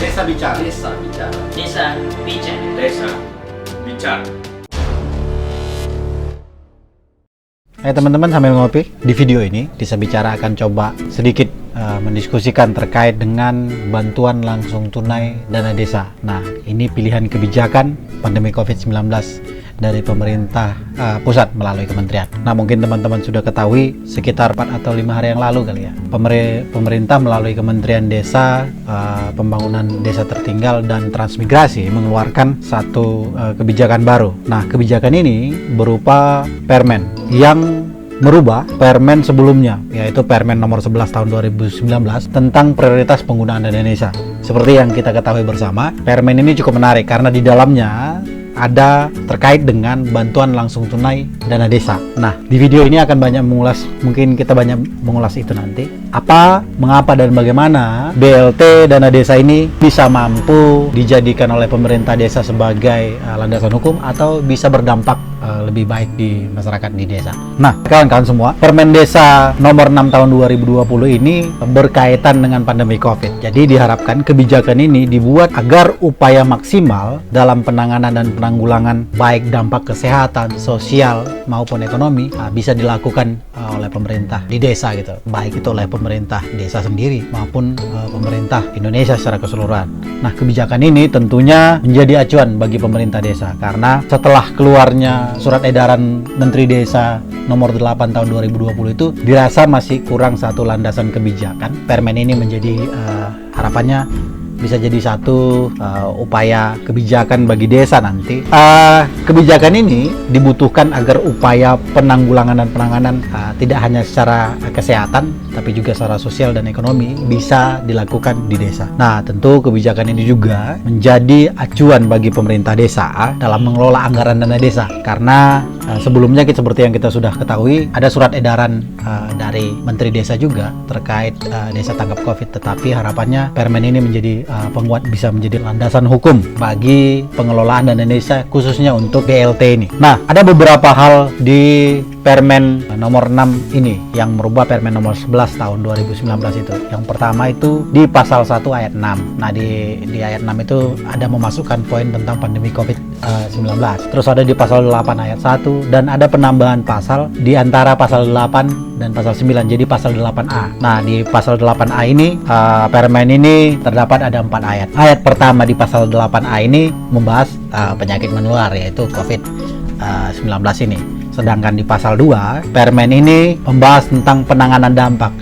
Desa Bicara. Desa Bicara. Desa Bicara. Desa Bicara. Hai teman-teman, sambil ngopi, di video ini Desa Bicara akan coba sedikit mendiskusikan terkait dengan bantuan langsung tunai dana desa. Nah, ini pilihan kebijakan pandemi COVID-19 dari pemerintah pusat melalui kementerian. Nah, mungkin teman-teman sudah ketahui sekitar 4 atau 5 hari yang lalu kali ya, pemerintah melalui Kementerian Desa, Pembangunan Desa Tertinggal dan Transmigrasi mengeluarkan satu kebijakan baru. Nah, kebijakan ini berupa permen yang merubah permen sebelumnya, yaitu Permen nomor 11 tahun 2019 tentang prioritas penggunaan dana desa. Seperti yang kita ketahui bersama, permen ini cukup menarik karena di dalamnya ada terkait dengan bantuan langsung tunai dana desa. Nah, di video ini akan banyak mengulas, mungkin kita banyak mengulas itu nanti. Apa, mengapa, dan bagaimana BLT dana desa ini bisa mampu dijadikan oleh pemerintah desa sebagai landasan hukum atau bisa berdampak lebih baik di masyarakat di desa. Nah, kawan-kawan semua, Permen Desa nomor 6 tahun 2020 ini berkaitan dengan pandemi COVID. Jadi diharapkan kebijakan ini dibuat agar upaya maksimal dalam penanganan dan penanggulangan baik dampak kesehatan, sosial maupun ekonomi bisa dilakukan oleh pemerintah di desa gitu. Baik itu oleh pemerintah desa sendiri maupun pemerintah Indonesia secara keseluruhan. Nah, kebijakan ini tentunya menjadi acuan bagi pemerintah desa karena setelah keluarnya surat edaran Menteri Desa nomor 8 tahun 2020 itu dirasa masih kurang satu landasan kebijakan. Permen ini menjadi harapannya bisa jadi satu upaya kebijakan bagi desa nanti. Kebijakan ini dibutuhkan agar upaya penanggulangan dan penanganan tidak hanya secara kesehatan, tapi juga secara sosial dan ekonomi bisa dilakukan di desa. Nah, tentu kebijakan ini juga menjadi acuan bagi pemerintah desa dalam mengelola anggaran dana desa. Karena sebelumnya seperti yang kita sudah ketahui, ada surat edaran dari Menteri Desa juga terkait desa tanggap COVID. Tetapi harapannya permen ini menjadi penguat, bisa menjadi landasan hukum bagi pengelolaan dana desa khususnya untuk BLT ini. Nah, ada beberapa hal di Permen nomor 6 ini yang merubah Permen nomor 11 tahun 2019 itu. Yang pertama itu di pasal 1 ayat 6. Nah, di ayat 6 itu ada memasukkan poin tentang pandemi COVID-19. Terus ada di pasal 8 ayat 1 dan ada penambahan pasal di antara pasal 8 dan pasal 9, jadi pasal 8A. Nah, di pasal 8A ini permen ini terdapat ada 4 ayat. Ayat pertama di pasal 8A ini membahas penyakit menular, yaitu COVID-19 ini. Sedangkan di pasal 2, permen ini membahas tentang penanganan dampak.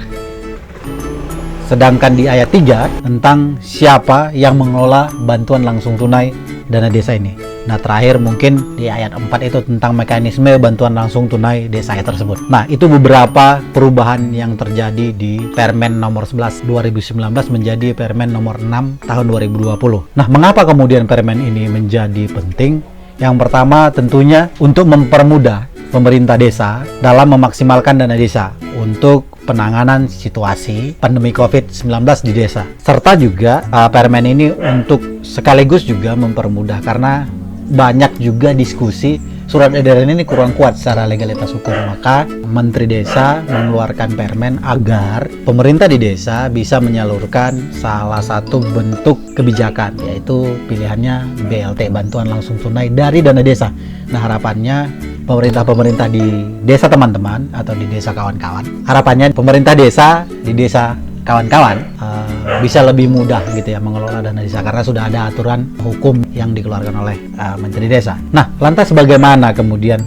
Sedangkan di ayat 3 tentang siapa yang mengelola bantuan langsung tunai dana desa ini. Nah, terakhir mungkin di ayat 4 itu tentang mekanisme bantuan langsung tunai desa tersebut. Nah, itu beberapa perubahan yang terjadi di Permen nomor 11 2019 menjadi Permen nomor 6 tahun 2020. Nah, mengapa kemudian permen ini menjadi penting? Yang pertama tentunya untuk mempermudah pemerintah desa dalam memaksimalkan dana desa untuk penanganan situasi pandemi COVID-19 di desa. Serta juga permen ini untuk sekaligus juga mempermudah karena banyak juga diskusi surat edaran ini kurang kuat secara legalitas hukum. Maka Menteri Desa mengeluarkan permen agar pemerintah di desa bisa menyalurkan salah satu bentuk kebijakan, yaitu pilihannya BLT, bantuan langsung tunai dari dana desa. Nah, harapannya pemerintah di desa teman-teman atau di desa kawan-kawan, harapannya pemerintah desa di desa kawan-kawan bisa lebih mudah gitu ya mengelola dana desa karena sudah ada aturan hukum yang dikeluarkan oleh Menteri Desa. Nah, lantas bagaimana kemudian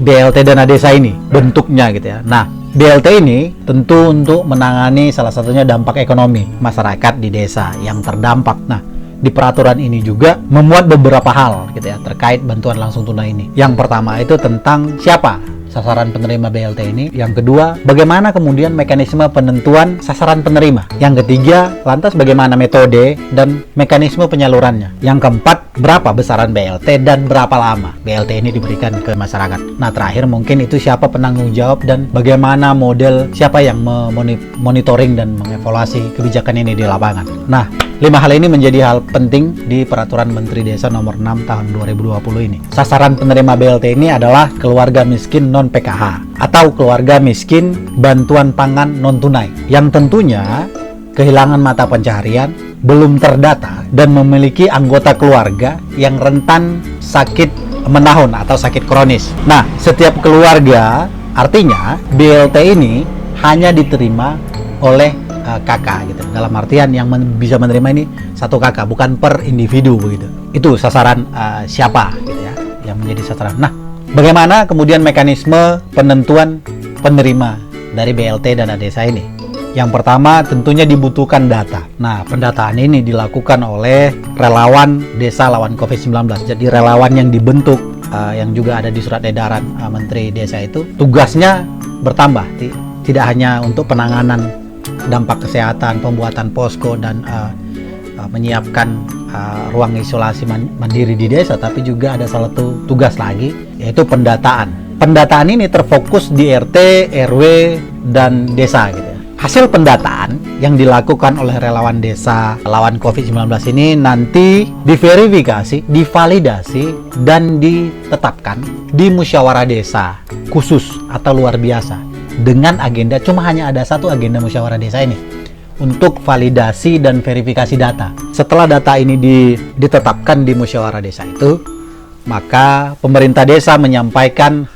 BLT dana desa ini bentuknya gitu ya. Nah, BLT ini tentu untuk menangani salah satunya dampak ekonomi masyarakat di desa yang terdampak. Nah, di peraturan ini juga memuat beberapa hal gitu ya terkait bantuan langsung tunai ini. Yang pertama itu tentang siapa sasaran penerima BLT ini. Yang kedua, bagaimana kemudian mekanisme penentuan sasaran penerima. Yang ketiga, lantas bagaimana metode dan mekanisme penyalurannya. Yang keempat, berapa besaran BLT dan berapa lama BLT ini diberikan ke masyarakat. Nah, terakhir mungkin itu siapa penanggung jawab dan bagaimana model siapa yang monitoring dan mengevaluasi kebijakan ini di lapangan. Nah, 5 hal ini menjadi hal penting di Peraturan Menteri Desa nomor 6 tahun 2020 ini. Sasaran penerima BLT ini adalah keluarga miskin non-PKH atau keluarga miskin bantuan pangan non-tunai yang tentunya kehilangan mata pencaharian, belum terdata, dan memiliki anggota keluarga yang rentan sakit menahun atau sakit kronis. Nah, setiap keluarga, artinya BLT ini hanya diterima oleh kakak gitu. Dalam artian yang bisa menerima ini satu kakak, bukan per individu begitu. Itu sasaran siapa gitu ya, yang menjadi sasaran. Nah, bagaimana kemudian mekanisme penentuan penerima dari BLT dana desa ini? Yang pertama tentunya dibutuhkan data. Nah, pendataan ini dilakukan oleh relawan desa lawan COVID-19. Jadi relawan yang dibentuk, yang juga ada di surat edaran Menteri Desa itu, tugasnya bertambah. Tidak hanya untuk penanganan dampak kesehatan, pembuatan posko, dan menyiapkan ruang isolasi mandiri di desa, tapi juga ada salah satu tugas lagi, yaitu pendataan. Pendataan ini terfokus di RT, RW, dan desa gitu ya. Hasil pendataan yang dilakukan oleh relawan desa lawan COVID-19 ini nanti diverifikasi, divalidasi, dan ditetapkan di musyawarah desa khusus atau luar biasa dengan agenda, cuma hanya ada satu agenda musyawarah desa ini, untuk validasi dan verifikasi data. Setelah data ini ditetapkan di musyawarah desa itu, maka pemerintah desa menyampaikan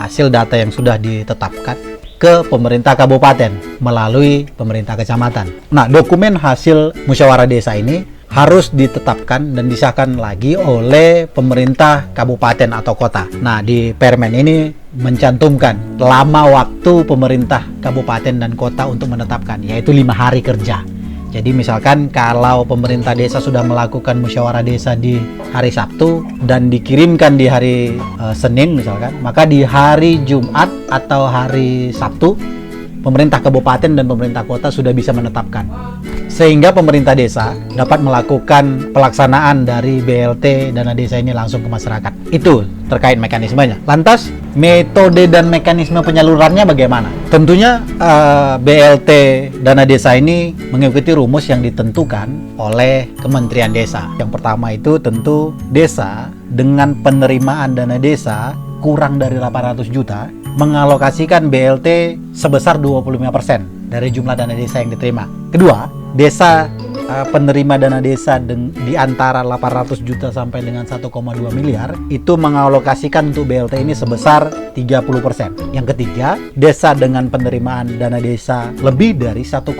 hasil data yang sudah ditetapkan ke pemerintah kabupaten melalui pemerintah kecamatan. Nah, dokumen hasil musyawarah desa ini harus ditetapkan dan disahkan lagi oleh pemerintah kabupaten atau kota. Nah, di Permen ini mencantumkan lama waktu pemerintah kabupaten dan kota untuk menetapkan, yaitu 5 hari kerja. Jadi misalkan kalau pemerintah desa sudah melakukan musyawarah desa di hari Sabtu dan dikirimkan di hari Senin misalkan, maka di hari Jumat atau hari Sabtu pemerintah kabupaten dan pemerintah kota sudah bisa menetapkan, sehingga pemerintah desa dapat melakukan pelaksanaan dari BLT dana desa ini langsung ke masyarakat. Itu terkait mekanismenya. Lantas metode dan mekanisme penyalurannya bagaimana? Tentunya BLT dana desa ini mengikuti rumus yang ditentukan oleh Kementerian Desa. Yang pertama itu tentu desa dengan penerimaan dana desa kurang dari 800 juta mengalokasikan BLT sebesar 25% dari jumlah dana desa yang diterima. Kedua, desa penerima dana desa di antara 800 juta sampai dengan 1,2 miliar itu mengalokasikan untuk BLT ini sebesar 30%. Yang ketiga, desa dengan penerimaan dana desa lebih dari 1,2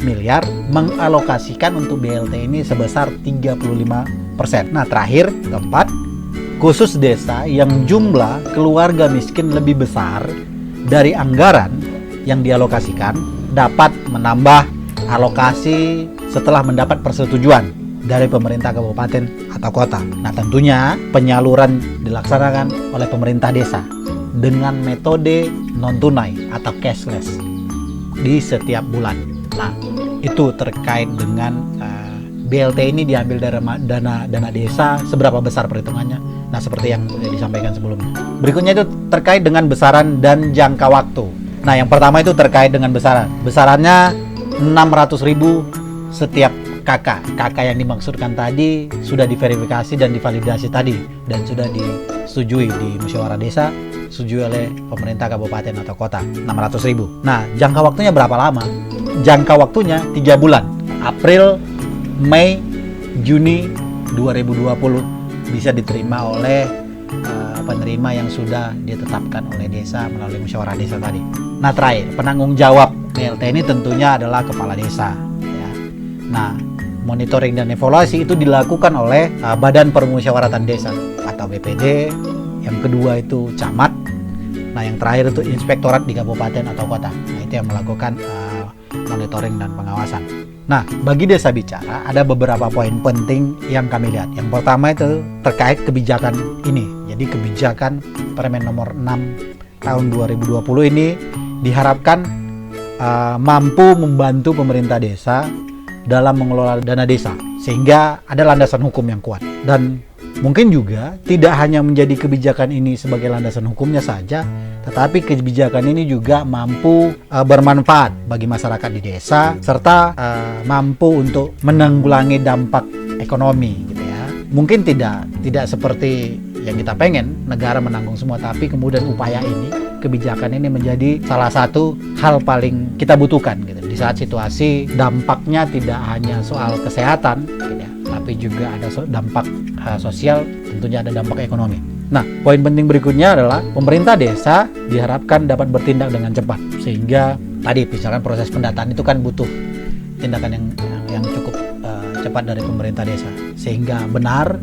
miliar mengalokasikan untuk BLT ini sebesar 35%. Nah, terakhir, keempat, khusus desa yang jumlah keluarga miskin lebih besar dari anggaran yang dialokasikan dapat menambah alokasi setelah mendapat persetujuan dari pemerintah kabupaten atau kota. Nah, tentunya penyaluran dilaksanakan oleh pemerintah desa dengan metode non-tunai atau cashless di setiap bulan. Nah, itu terkait dengan BLT ini diambil dari dana desa, seberapa besar perhitungannya. Nah, seperti yang disampaikan sebelumnya. Berikutnya itu terkait dengan besaran dan jangka waktu. Nah, yang pertama itu terkait dengan besaran. Besarannya 600.000 setiap kakak. Kakak yang dimaksudkan tadi sudah diverifikasi dan divalidasi tadi dan sudah disetujui di musyawarah desa, disetujui oleh pemerintah kabupaten atau kota. 600.000. Nah, jangka waktunya berapa lama? Jangka waktunya 3 bulan. April, Mei, Juni 2020 bisa diterima oleh penerima yang sudah ditetapkan oleh desa melalui musyawarah desa tadi. Nah, terakhir, penanggung jawab BLT ini tentunya adalah kepala desa ya. Nah, monitoring dan evaluasi itu dilakukan oleh Badan Permusyawaratan Desa atau BPD. Yang kedua itu camat. Nah, yang terakhir itu inspektorat di kabupaten atau kota. Nah, itu yang melakukan monitoring dan pengawasan. Nah, bagi Desa Bicara ada beberapa poin penting yang kami lihat. Yang pertama itu terkait kebijakan ini. Jadi kebijakan Permen nomor 6 tahun 2020 ini diharapkan mampu membantu pemerintah desa dalam mengelola dana desa sehingga ada landasan hukum yang kuat. Dan mungkin juga tidak hanya menjadi kebijakan ini sebagai landasan hukumnya saja, tetapi kebijakan ini juga mampu bermanfaat bagi masyarakat di desa serta mampu untuk menanggulangi dampak ekonomi gitu ya. Mungkin tidak seperti yang kita pengen negara menanggung semua, tapi kemudian upaya ini, kebijakan ini menjadi salah satu hal paling kita butuhkan gitu di saat situasi dampaknya tidak hanya soal kesehatan, gitu ya, tapi juga ada dampak sosial, tentunya ada dampak ekonomi. Nah, poin penting berikutnya adalah pemerintah desa diharapkan dapat bertindak dengan cepat, sehingga tadi misalkan proses pendataan itu kan butuh tindakan yang cukup cepat dari pemerintah desa, sehingga benar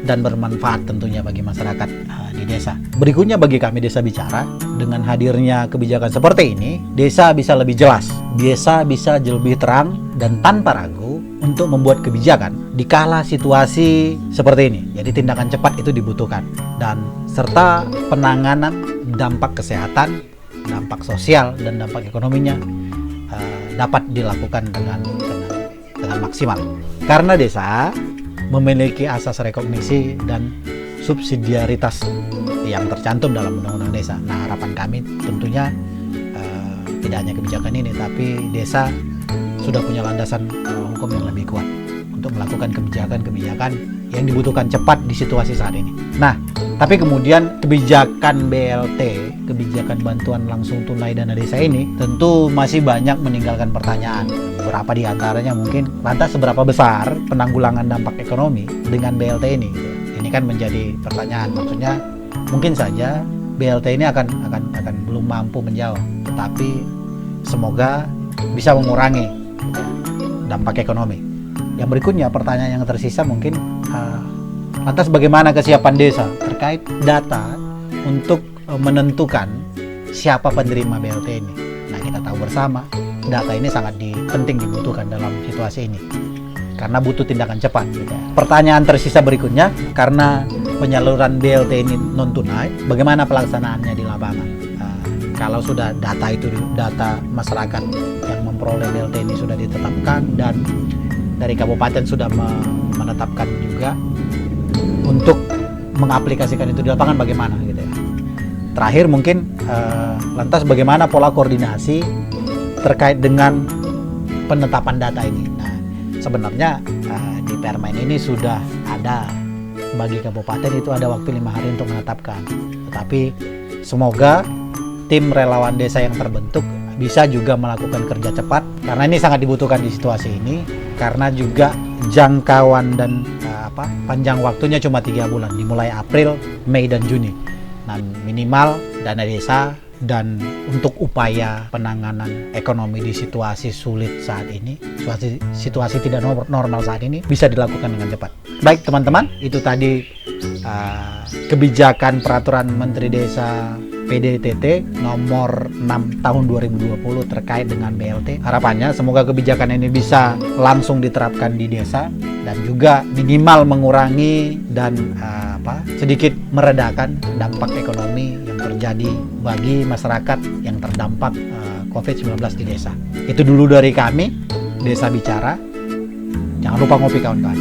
dan bermanfaat tentunya bagi masyarakat di desa. Berikutnya bagi kami Desa Bicara, dengan hadirnya kebijakan seperti ini, desa bisa lebih jelas, desa bisa lebih terang dan tanpa ragu untuk membuat kebijakan di kala situasi seperti ini. Jadi tindakan cepat itu dibutuhkan, dan serta penanganan dampak kesehatan, dampak sosial dan dampak ekonominya dapat dilakukan dengan maksimal. Karena desa memiliki asas rekognisi dan subsidiaritas yang tercantum dalam Undang-Undang Desa. Nah, harapan kami tentunya tidak hanya kebijakan ini, tapi desa sudah punya landasan hukum yang lebih kuat untuk melakukan kebijakan-kebijakan yang dibutuhkan cepat di situasi saat ini. Nah, tapi kemudian kebijakan BLT, kebijakan bantuan langsung tunai dana desa ini tentu masih banyak meninggalkan pertanyaan. Beberapa di antaranya mungkin, lantas seberapa besar penanggulangan dampak ekonomi dengan BLT ini? Ini kan menjadi pertanyaan. Maksudnya mungkin saja BLT ini akan belum mampu menjawab, tetapi semoga bisa mengurangi dampak ekonomi. Yang berikutnya, pertanyaan yang tersisa mungkin, lantas bagaimana kesiapan desa terkait data untuk menentukan siapa penerima BLT ini? Nah, kita tahu bersama data ini sangat penting dibutuhkan dalam situasi ini karena butuh tindakan cepat. Gitu. Pertanyaan tersisa berikutnya, karena penyaluran BLT ini non tunai, bagaimana pelaksanaannya di lapangan? Kalau sudah data masyarakat yang memperoleh BLT ini sudah ditetapkan dan dari kabupaten sudah menetapkan juga, untuk mengaplikasikan itu di lapangan bagaimana gitu ya. Terakhir mungkin lantas bagaimana pola koordinasi terkait dengan penetapan data ini. Nah, sebenarnya di Permen ini sudah ada, bagi kabupaten itu ada waktu 5 hari untuk menetapkan. Tetapi semoga tim relawan desa yang terbentuk bisa juga melakukan kerja cepat, karena ini sangat dibutuhkan di situasi ini, karena juga jangkauan dan panjang waktunya cuma 3 bulan, dimulai April, Mei dan Juni. Nah, minimal dana desa dan untuk upaya penanganan ekonomi di situasi sulit saat ini, situasi tidak normal saat ini, bisa dilakukan dengan cepat. Baik teman-teman, itu tadi kebijakan peraturan Menteri Desa PDTT nomor 6 tahun 2020 terkait dengan BLT. Harapannya semoga kebijakan ini bisa langsung diterapkan di desa dan juga minimal mengurangi dan sedikit meredakan dampak ekonomi yang terjadi bagi masyarakat yang terdampak COVID-19 di desa. Itu dulu dari kami, Desa Bicara. Jangan lupa ngopi kawan-kawan.